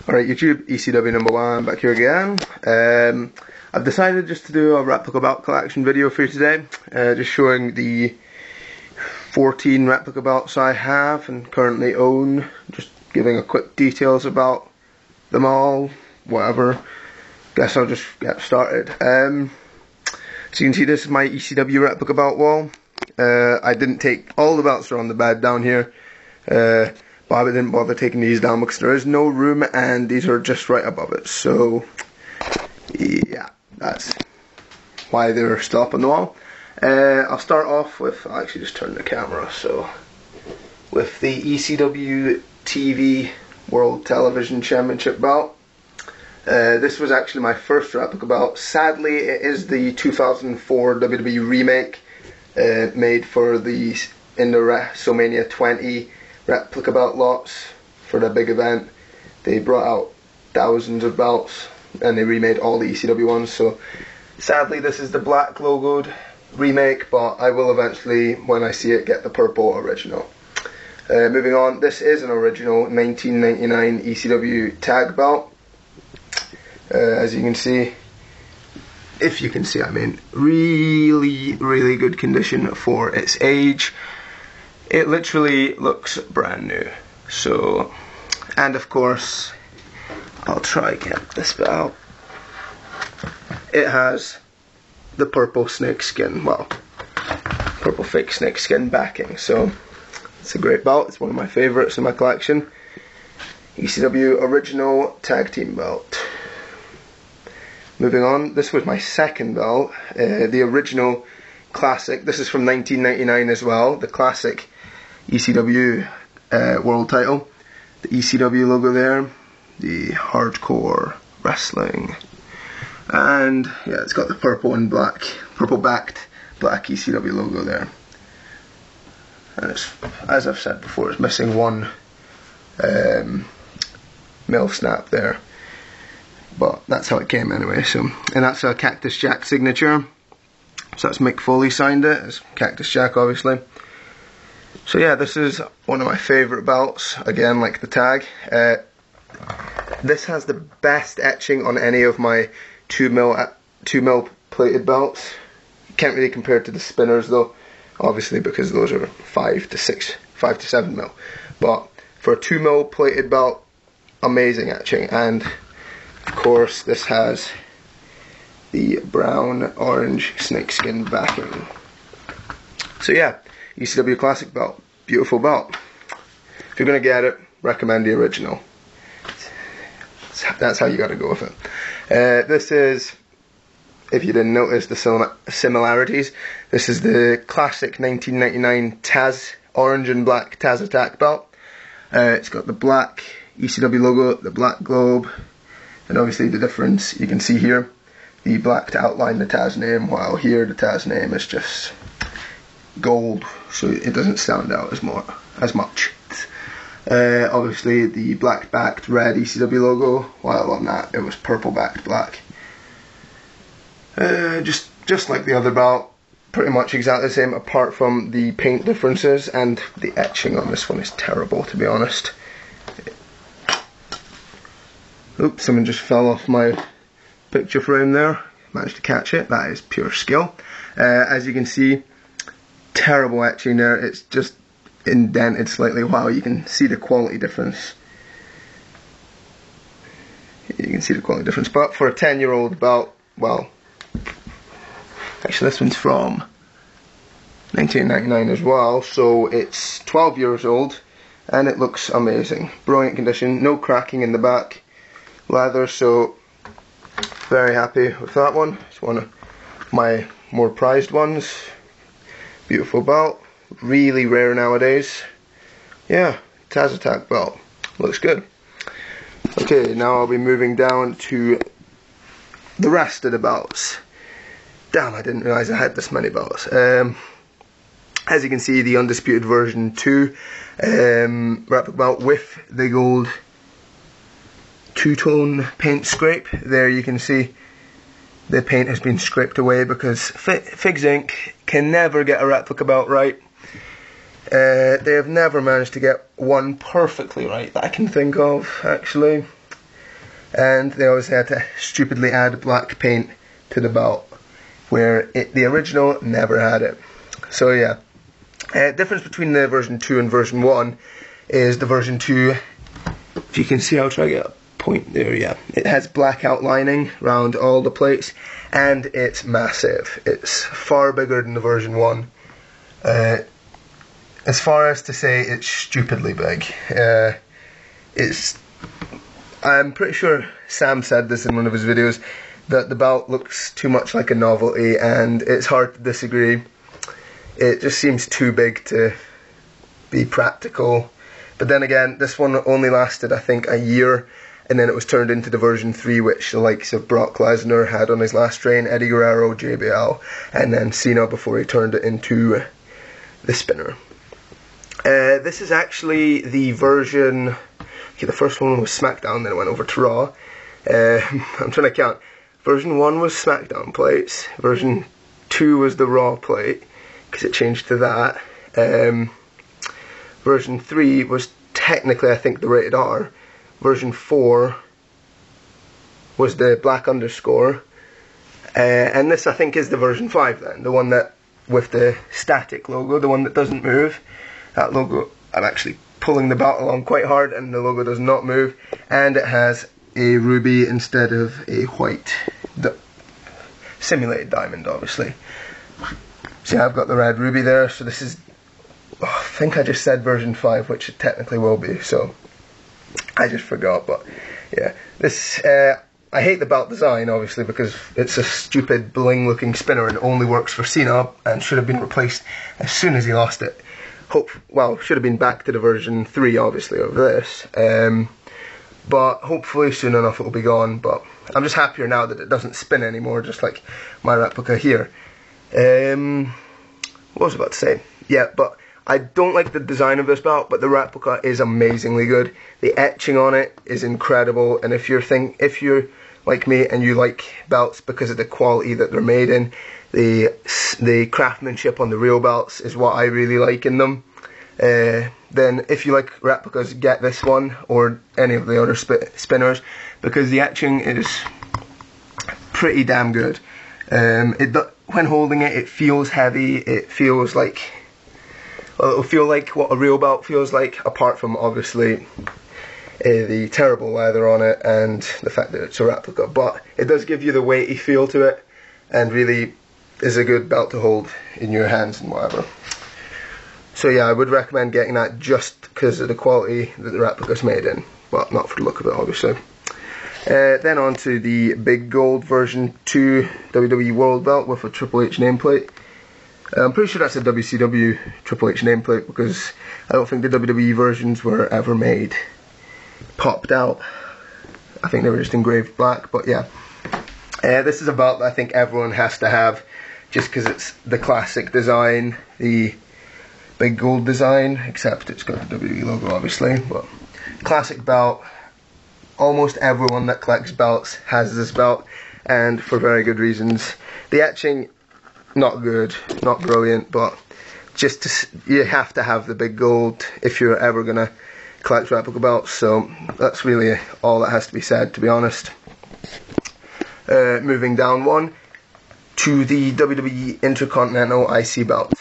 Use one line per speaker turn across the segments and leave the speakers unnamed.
Alright YouTube, EcwNumbaWan back here again. I've decided just to do a replica belt collection video for you today, just showing the 14 replica belts I have and currently own, just giving a quick details about them all, whatever. Guess I'll just get started. So you can see this is my ECW replica belt wall. I didn't take all the belts are on the bed down here. But I didn't bother taking these down because there is no room and these are just right above it. So yeah, that's why they're still up on the wall. I'll start off with, I'll actually just turn the camera, so with the ECW TV World Television Championship belt. This was actually my first replica belt. Sadly, it is the 2004 WWE remake made for the WrestleMania 20 replica belt lots for the big event. They brought out thousands of belts and they remade all the ECW ones, so sadly this is the black logoed remake, but I will eventually, when I see it, get the purple original. Moving on, this is an original 1999 ECW tag belt. As you can see, if you can see, I mean, really good condition for its age. It literally looks brand new. So, and of course, I'll try and get this bit out. It has the purple snake skin, well, purple fake snake skin backing. So, it's a great belt. It's one of my favourites in my collection. ECW original tag team belt. Moving on, this was my second belt, the original classic. This is from 1999 as well, the classic ECW world title. The ECW logo there, the hardcore wrestling, and yeah, it's got the purple and black, purple backed black ECW logo there. And it's, as I've said before, it's missing one mill snap there, but that's how it came anyway. So, and that's a Cactus Jack signature. So that's Mick Foley signed it as Cactus Jack, obviously. So yeah, this is one of my favourite belts, again like the tag. This has the best etching on any of my 2 mil plated belts. Can't really compare it to the spinners though, obviously, because those are 5 to 7 mil. But for a 2 mil plated belt, amazing etching. And of course this has the brown orange snakeskin backing. So yeah, ECW classic belt, beautiful belt. If you're gonna get it, recommend the original. That's how you gotta go with it. This is, if you didn't notice the similarities, this is the classic 1999 Taz, orange and black Taz Attack belt. It's got the black ECW logo, the black globe, and obviously the difference you can see here, the black to outline the Taz name, while here the Taz name is just gold, so it doesn't stand out as much. Obviously the black backed red ECW logo, while on that it was purple backed black. Just like the other belt, pretty much exactly the same apart from the paint differences, and the etching on this one is terrible, to be honest. Oops, someone just fell off my picture frame there. Managed to catch it. That is pure skill. As you can see, terrible etching there. It's just indented slightly. Wow, you can see the quality difference. You can see the quality difference. But for a 10-year-old belt, well, actually this one's from 1999 as well, so it's 12 years old, and it looks amazing. Brilliant condition, no cracking in the back. Leather, so very happy with that one. It's one of my more prized ones. Beautiful belt, really rare nowadays. Yeah, Taz Attack belt, looks good. Okay, now I'll be moving down to the rest of the belts. Damn, I didn't realise I had this many belts. As you can see, the Undisputed version 2 replica belt with the gold two-tone paint scrape. There you can see the paint has been scraped away because Figs Inc. can never get a replica belt right. They have never managed to get one perfectly right that I can think of, actually. and they obviously had to stupidly add black paint to the belt, where the original never had it. So yeah, difference between the version 2 and version 1 is the version 2, if you can see, I'll try to get a point there, yeah, it has black outlining around all the plates, and it's massive. It's far bigger than the version 1. As far as to say it's stupidly big. I'm pretty sure Sam said this in one of his videos, that the belt looks too much like a novelty, and it's hard to disagree. It just seems too big to be practical. But then again, this one only lasted, I think, a year, and then it was turned into the version 3, which the likes of Brock Lesnar had on his last reign, Eddie Guerrero, JBL, and then Cena before he turned it into the spinner. This is actually the version... Okay, the first one was SmackDown, then it went over to Raw. I'm trying to count. Version 1 was SmackDown plates. Version 2 was the Raw plate, because it changed to that. Version 3 was technically, I think, the rated R. Version 4 was the black underscore. And this, I think, is the version 5 then. The one that, with the static logo, the one that doesn't move. That logo, I'm actually pulling the belt along quite hard, and the logo does not move. And it has a ruby instead of a white. Simulated diamond, obviously. See, I've got the red ruby there, so this is... Oh, I think I just said version 5, which it technically will be, so... I just forgot, but... Yeah. This... I hate the belt design, obviously, because it's a stupid bling-looking spinner and only works for Cena, and should have been replaced as soon as he lost it. Well, should have been back to the version 3, obviously, of this. But hopefully soon enough it will be gone. But I'm just happier now that it doesn't spin anymore, just like my replica here. What was I about to say? Yeah, but I don't like the design of this belt, but the replica is amazingly good. The etching on it is incredible, and if you're like me and you like belts because of the quality that they're made in, the craftsmanship on the real belts is what I really like in them. Then if you like replicas, get this one or any of the other spinners, because the etching is pretty damn good. When holding it, it feels heavy. It feels like, well, it'll feel like what a real belt feels like, apart from obviously the terrible leather on it and the fact that it's a replica. But it does give you the weighty feel to it, and really is a good belt to hold in your hands and whatever. So yeah, I would recommend getting that just because of the quality that the replica's made in. Well, not for the look of it, obviously. Then on to the Big Gold version 2 WWE World Belt with a Triple H nameplate. I'm pretty sure that's a WCW Triple H nameplate, because I don't think the WWE versions were ever made popped out. I think they were just engraved black, but yeah. This is a belt that I think everyone has to have, just because it's the classic design, the Big Gold design, except it's got the WWE logo obviously, but classic belt. Almost everyone that collects belts has this belt, and for very good reasons. The etching, not good, not brilliant, but you have to have the Big Gold if you're ever going to collect replica belts, so that's really all that has to be said, to be honest. Moving down one to the WWE Intercontinental IC belt.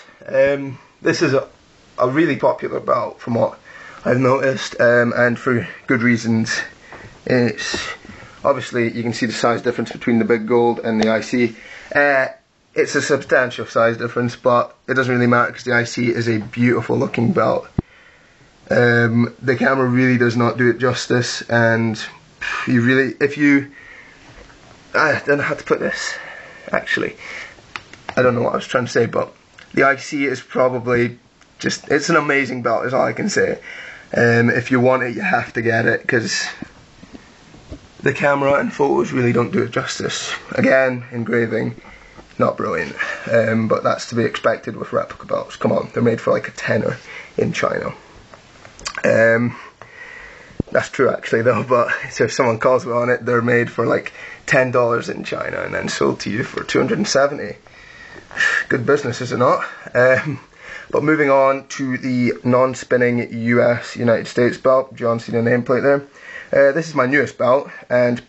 This is a really popular belt from what I've noticed, and for good reasons. It's obviously, you can see the size difference between the Big Gold and the IC. It's a substantial size difference, but it doesn't really matter because the IC is a beautiful looking belt. The camera really does not do it justice, and you really, I don't know how to put this, actually. I don't know what I was trying to say, but the IC is probably just, it's an amazing belt is all I can say. If you want it, you have to get it, because the camera and photos really don't do it justice. Again, engraving, not brilliant, but that's to be expected with replica belts. Come on, they're made for like a tenner in China. That's true actually though, but so if someone calls me on it, they're made for like $10 in China and then sold to you for $270. Good business, is it not? But moving on to the non-spinning United States belt, John Cena nameplate there. This is my newest belt, and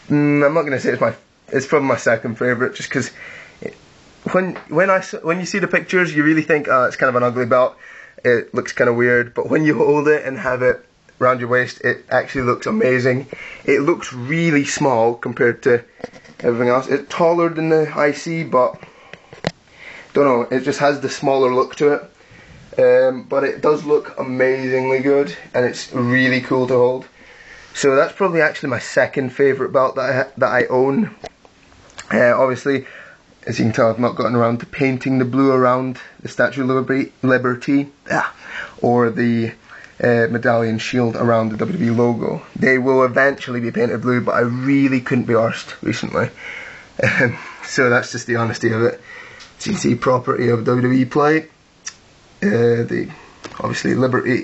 I'm not going to say it's probably my second favourite, just because when you see the pictures, you really think, oh, it's kind of an ugly belt. It looks kind of weird, but when you hold it and have it around your waist, it actually looks amazing. It looks really small compared to everything else. It's taller than the IC, but don't know, it just has the smaller look to it. But it does look amazingly good, and it's really cool to hold. So that's probably actually my second favourite belt that I own. Obviously, as you can tell, I've not gotten around to painting the blue around the Statue of Liberty, or the medallion shield around the WWE logo. They will eventually be painted blue, but I really couldn't be arsed recently. So that's just the honesty of it. As you can see, property of WWE plate, the obviously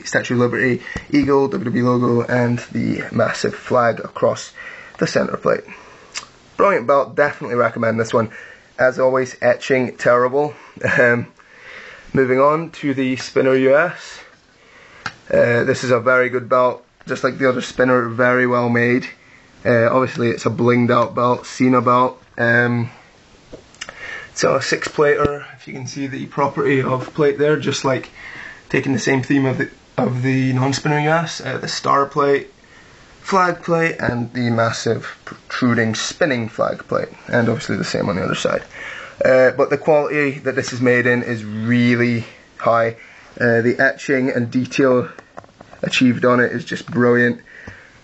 Statue of Liberty, eagle, WWE logo, and the massive flag across the centre plate. Brilliant belt, definitely recommend this one. As always, etching terrible. Moving on to the Spinner US. This is a very good belt, just like the other Spinner, very well made. Obviously it's a blinged out belt, Cena belt. So a 6-plater, if you can see the property of plate there, just like taking the same theme of the non-Spinner US, the star plate, flag plate, and the massive protruding spinning flag plate, and obviously the same on the other side. But the quality that this is made in is really high. The etching and detail achieved on it is just brilliant.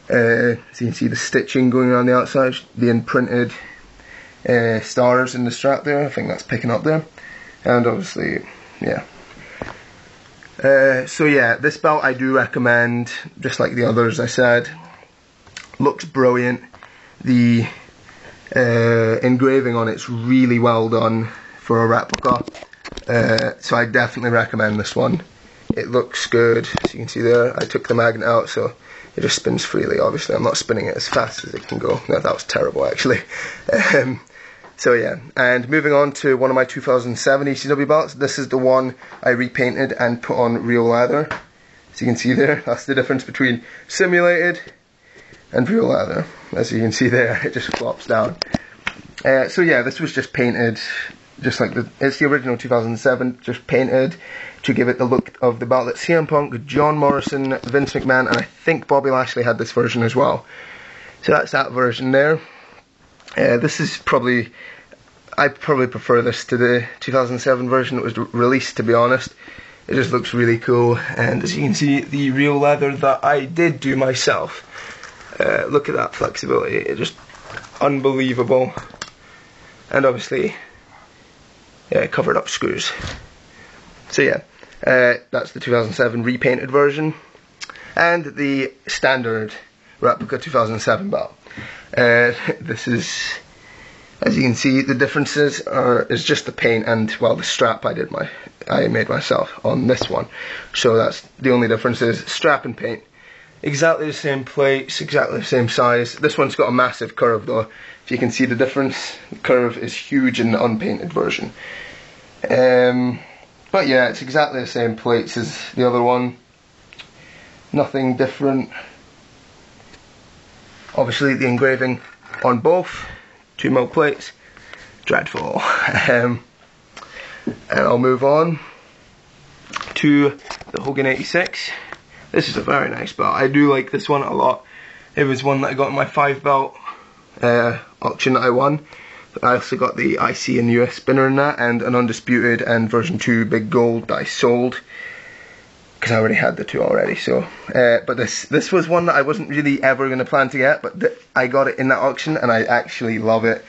So you can see the stitching going around the outside, the imprinted stars in the strap there, I think that's picking up there, and obviously, yeah. So yeah, this belt I do recommend, just like the others I said. Looks brilliant. The engraving on it's really well done for a replica. So I definitely recommend this one. It looks good, as you can see there. I took the magnet out, so it just spins freely. Obviously, I'm not spinning it as fast as it can go. No, that was terrible, actually. So yeah, and moving on to one of my 2007 ECW belts. This is the one I repainted and put on real leather. As you can see there, that's the difference between simulated and real leather. As you can see there, it just flops down. So yeah, this was just painted, just like it's the original 2007, just painted to give it the look of the belt that CM Punk, John Morrison, Vince McMahon, and I think Bobby Lashley had this version as well. So that's that version there. This is probably, I probably prefer this to the 2007 version that was released, to be honest. It just looks really cool, and as you can see, the real leather that I did do myself. Look at that flexibility, it's just unbelievable. And obviously, covered up screws. So yeah, that's the 2007 repainted version. And the standard replica 2007 belt. This is, as you can see, the differences is just the paint and, well, the strap I made myself on this one. So that's the only difference, is strap and paint. Exactly the same plates, exactly the same size. This one's got a massive curve though. If you can see the difference, the curve is huge in the unpainted version. But yeah, it's exactly the same plates as the other one. Nothing different. Obviously the engraving on both 2mm plates, dreadful. And I'll move on to the Hogan 86. This is a very nice belt. I do like this one a lot. It was one that I got in my 5-belt auction that I won. But I also got the IC and US spinner in that, and an Undisputed and version 2 big gold that I sold, because I already had the two already. So, but this was one that I wasn't really ever going to plan to get, but I got it in that auction and I actually love it.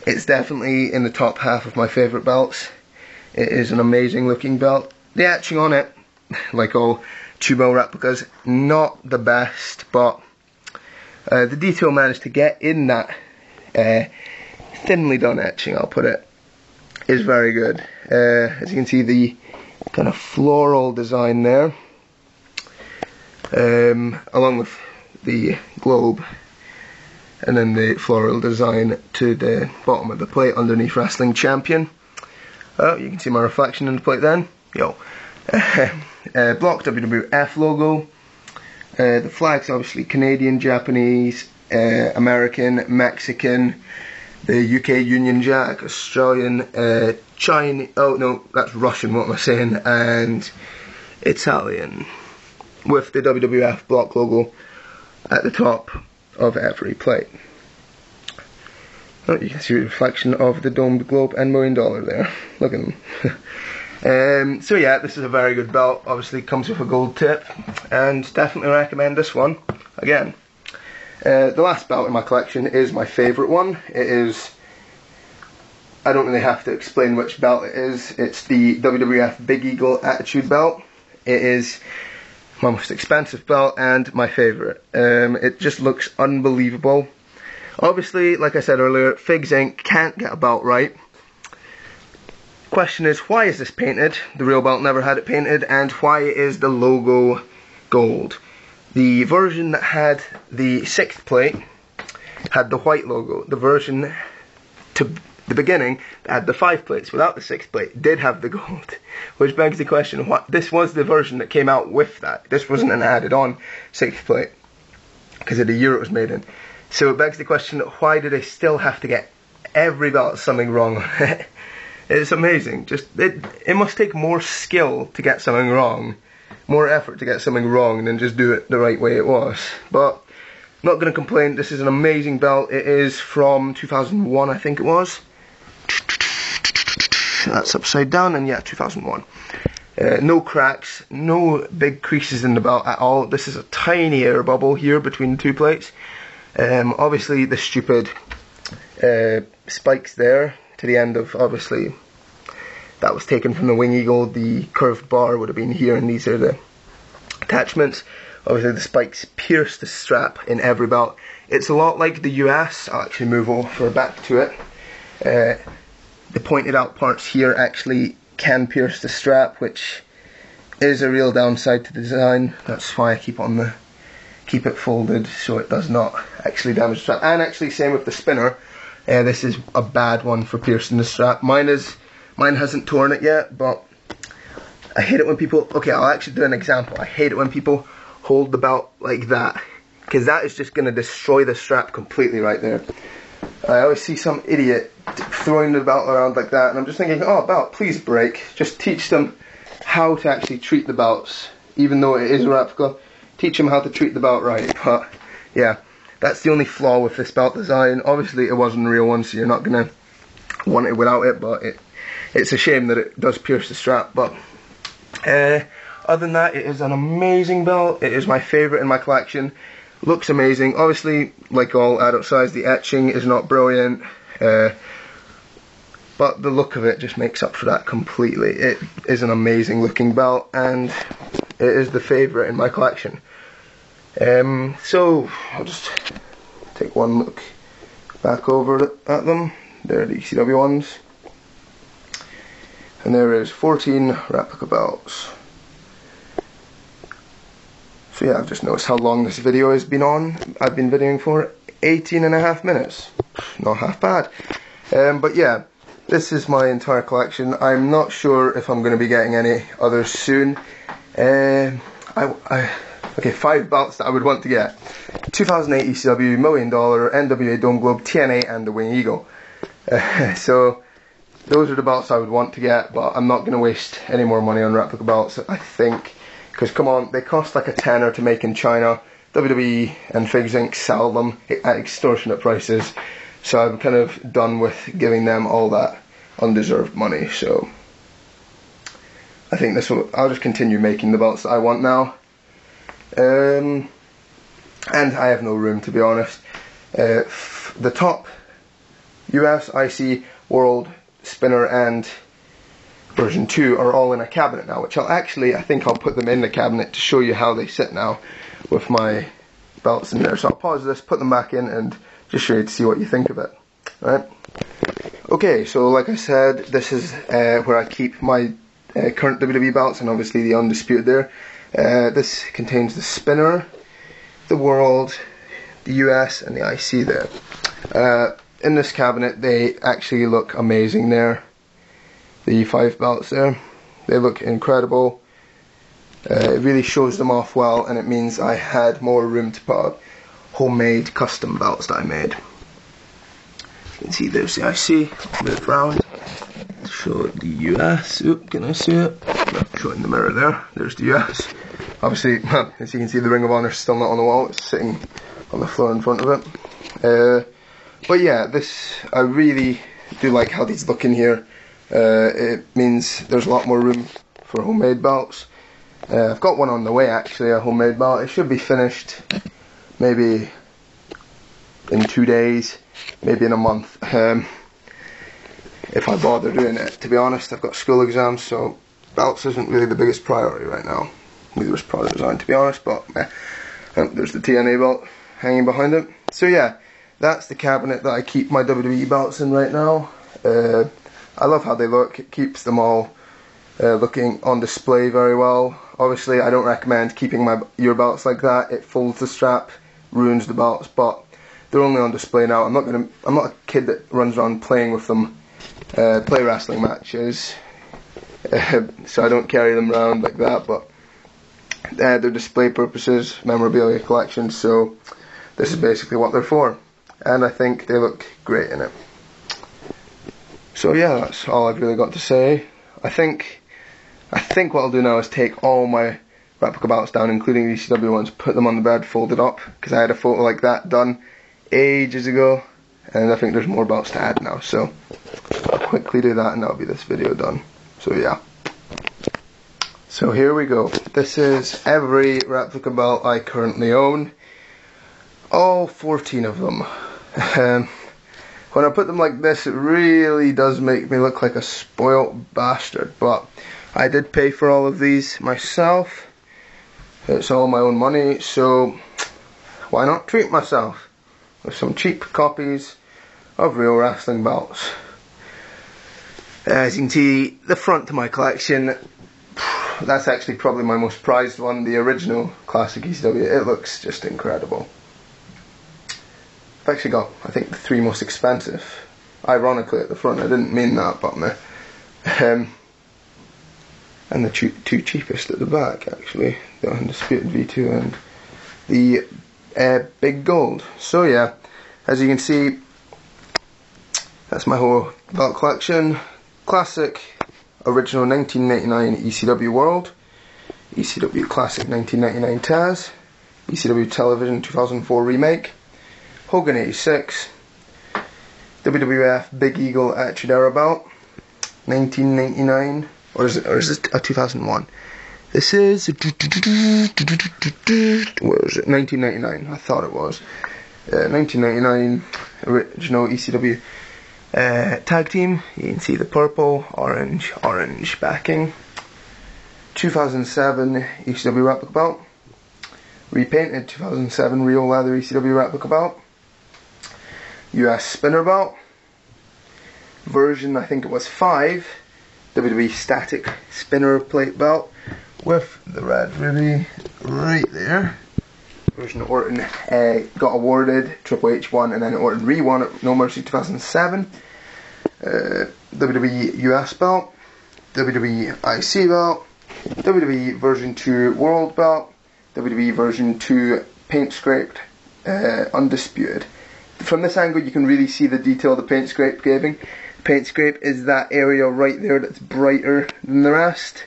It's definitely in the top half of my favourite belts. It is an amazing looking belt. The etching on it, like all 2mm replicas, not the best, but the detail managed to get in that thinly done etching, I'll put it, is very good. As you can see, the kind of floral design there, along with the globe, and then the floral design to the bottom of the plate underneath Wrestling Champion. Oh, you can see my reflection in the plate then. Yo. Block WWF logo. The flag's obviously Canadian, Japanese, American, Mexican, the UK Union Jack, Australian, Chinese, oh no, that's Russian, what am I saying, and Italian, with the WWF block logo at the top of every plate. Oh, you can see a reflection of the domed globe and $1 million there. Look at them. So yeah, this is a very good belt. Obviously comes with a gold tip, and definitely recommend this one. Again, the last belt in my collection is my favourite one. It is, I don't really have to explain which belt it is. It's the WWF Big Eagle Attitude Belt. It is my most expensive belt and my favourite. It just looks unbelievable. Obviously, like I said earlier, Figs Inc. can't get a belt right. Question is, why is this painted? The real belt never had it painted, and why is the logo gold? The version that had the 6th plate had the white logo. The version to the beginning that had the 5 plates without the 6th plate did have the gold. Which begs the question, what? This was the version that came out with that. This wasn't an added on 6th plate, because of the year it was made in. So it begs the question, why do they still have to get every belt something wrong on it? It's amazing. Just it must take more skill to get something wrong, more effort to get something wrong than just do it the right way it was. But I'm not going to complain. This is an amazing belt. It is from 2001, I think it was. That's upside down, and yeah, 2001. No cracks, no big creases in the belt at all. This is a tiny air bubble here between the two plates. Obviously the stupid spikes there to the end of, obviously that was taken from the Wing Eagle. The curved bar would have been here, and these are the attachments. Obviously the spikes pierce the strap in every belt. It's a lot like the US. I'll actually move over back to it. The pointed out parts here actually can pierce the strap, which is a real downside to the design. That's why I keep it folded so it does not actually damage the strap. And actually same with the spinner. This is a bad one for piercing the strap. Mine hasn't torn it yet, but I hate it when people, okay, I'll actually do an example. I hate it when people hold the belt like that, because that is just going to destroy the strap completely right there. I always see some idiot throwing the belt around like that, and I'm just thinking, oh, belt, please break. Just teach them how to actually treat the belts, even though it is a replica. Teach them how to treat the belt right. But yeah, that's the only flaw with this belt design. Obviously it wasn't a real one, so you're not gonna want it without it, but it's a shame that it does pierce the strap. But other than that, it is an amazing belt. It is my favourite in my collection. Looks amazing. Obviously, like all adult size, the etching is not brilliant, but the look of it just makes up for that completely. It is an amazing looking belt, and it is the favourite in my collection. So I'll just take one look back over at them. There are the EcwNumbaWans, and there is 14 replica belts. So yeah, I've just noticed how long this video has been on. I've been videoing for 18.5 minutes. Not half bad. But yeah, this is my entire collection. I'm not sure if I'm going to be getting any others soon. Okay, 5 belts that I would want to get. 2008 ECW, $1 million, NWA Dome Globe, TNA, and the Wing Eagle. So those are the belts I would want to get, but I'm not going to waste any more money on replica belts, I think. Because come on, they cost like a tenner to make in China. WWE and Figs Inc. sell them at extortionate prices. So I'm kind of done with giving them all that undeserved money. So I think I'll just continue making the belts that I want now. And I have no room, to be honest. The top US, IC, World, Spinner, and version 2 are all in a cabinet now, which I think I'll put them in the cabinet to show you how they sit now with my belts in there. So I'll pause this, put them back in, and just show you to see what you think of it. Right? Okay, so like I said, this is where I keep my current WWE belts, and obviously the Undisputed there. This contains the Spinner, the World, the US, and the IC there. In this cabinet, they actually look amazing there. The 5 belts there, they look incredible. It really shows them off well, and it means I had more room to put up homemade custom belts that I made. You can see there's the IC, move around, show the US, oop, can I see it? Show it in the mirror there, there's the US. Obviously, as you can see, the Ring of Honor is still not on the wall, it's sitting on the floor in front of it. But yeah, this, I really do like how these look in here. It means there's a lot more room for homemade belts. I've got one on the way actually, a homemade belt. It should be finished maybe in 2 days, maybe in a month, if I bother doing it. To be honest, I've got school exams, so belts isn't really the biggest priority right now. Neither is product design, to be honest, but there's the TNA belt hanging behind it. So yeah, that's the cabinet that I keep my WWE belts in right now. I love how they look. It keeps them all looking on display very well. Obviously, I don't recommend keeping your belts like that. It folds the strap, ruins the belts, but they're only on display now. I'm not a kid that runs around playing with them, play wrestling matches, so I don't carry them around like that, but they're display purposes, memorabilia collection, so this is basically what they're for, and I think they look great in it. So yeah, that's all I've really got to say. I think what I'll do now is take all my replica belts down, including the ECW ones, put them on the bed folded up, because I had a photo like that done ages ago, and I think there's more belts to add now, so I'll quickly do that and that'll be this video done. So yeah. So here we go. This is every replica belt I currently own. All 14 of them. When I put them like this, it really does make me look like a spoilt bastard, but I did pay for all of these myself. It's all my own money, so why not treat myself with some cheap copies of real wrestling belts. As you can see, the front to my collection, that's actually probably my most prized one, the original classic ECW. It looks just incredible. I've actually got, I think, the 3 most expensive, ironically, at the front. I didn't mean that, but and the 2 cheapest at the back, actually, the Undisputed V2 and the Big Gold. So yeah, as you can see, that's my whole belt collection. Classic, original 1999 ECW World, ECW Classic 1999 Taz, ECW Television 2004 Remake, Hogan 86, WWF Big Eagle Attitude Era Belt, 1999, or is this a 2001? This is, where is it? 1999, I thought it was. 1999 original ECW tag team. You can see the purple, orange backing. 2007 ECW replica belt. Repainted 2007 real leather ECW replica belt. US spinner belt. Version, I think it was 5. WWE static spinner plate belt with the red ruby right there. Version Orton got awarded Triple H won, and then Orton re-won at No Mercy 2007. WWE US belt, WWE IC belt, WWE version 2 World belt, WWE version 2 paint scraped Undisputed. From this angle you can really see the detail of the paint scrape gaving. Paint scrape is that area right there that's brighter than the rest.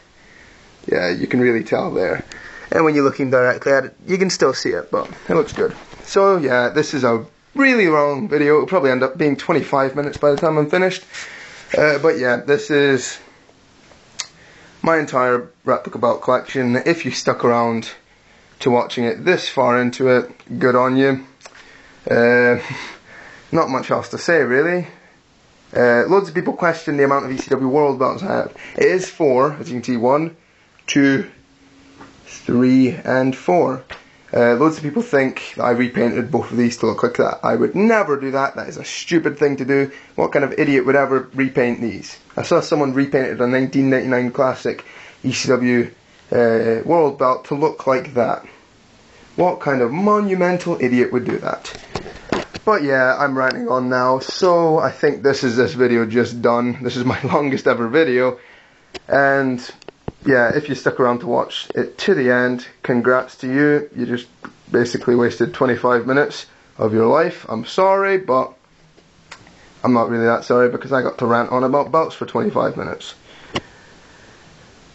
Yeah, you can really tell there. And when you're looking directly at it, you can still see it, but it looks good. So yeah, this is a really long video. It'll probably end up being 25 minutes by the time I'm finished. But yeah, this is my entire replica belt collection. If you stuck around to watching it this far into it, good on you. Not much else to say really. Loads of people question the amount of ECW World belts I have. It is 4, as you can see, 1, 2, 3 and 4. Loads of people think that I repainted both of these to look like that. I would never do that. That is a stupid thing to do. What kind of idiot would ever repaint these? I saw someone repainted a 1999 classic ECW World belt to look like that. What kind of monumental idiot would do that? But yeah, I'm ranting on now, so I think this video just done. This is my longest ever video, and yeah, if you stuck around to watch it to the end, congrats to you. You just basically wasted 25 minutes of your life. I'm sorry, but I'm not really that sorry because I got to rant on about belts for 25 minutes.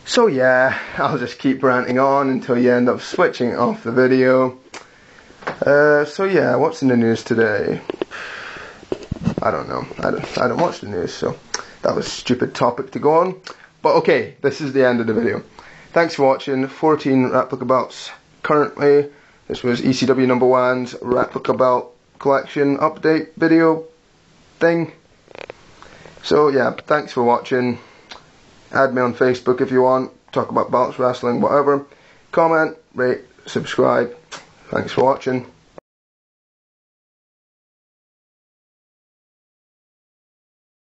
So yeah, I'll just keep ranting on until you end up switching off the video. So yeah, what's in the news today? I don't know. I don't watch the news, so that was a stupid topic to go on. But okay, this is the end of the video. Thanks for watching. 14 replica belts currently. This was EcwNumbaWan's replica belt collection update video thing. So yeah, thanks for watching. Add me on Facebook if you want. Talk about belts, wrestling, whatever. Comment, rate, subscribe. Thanks for watching.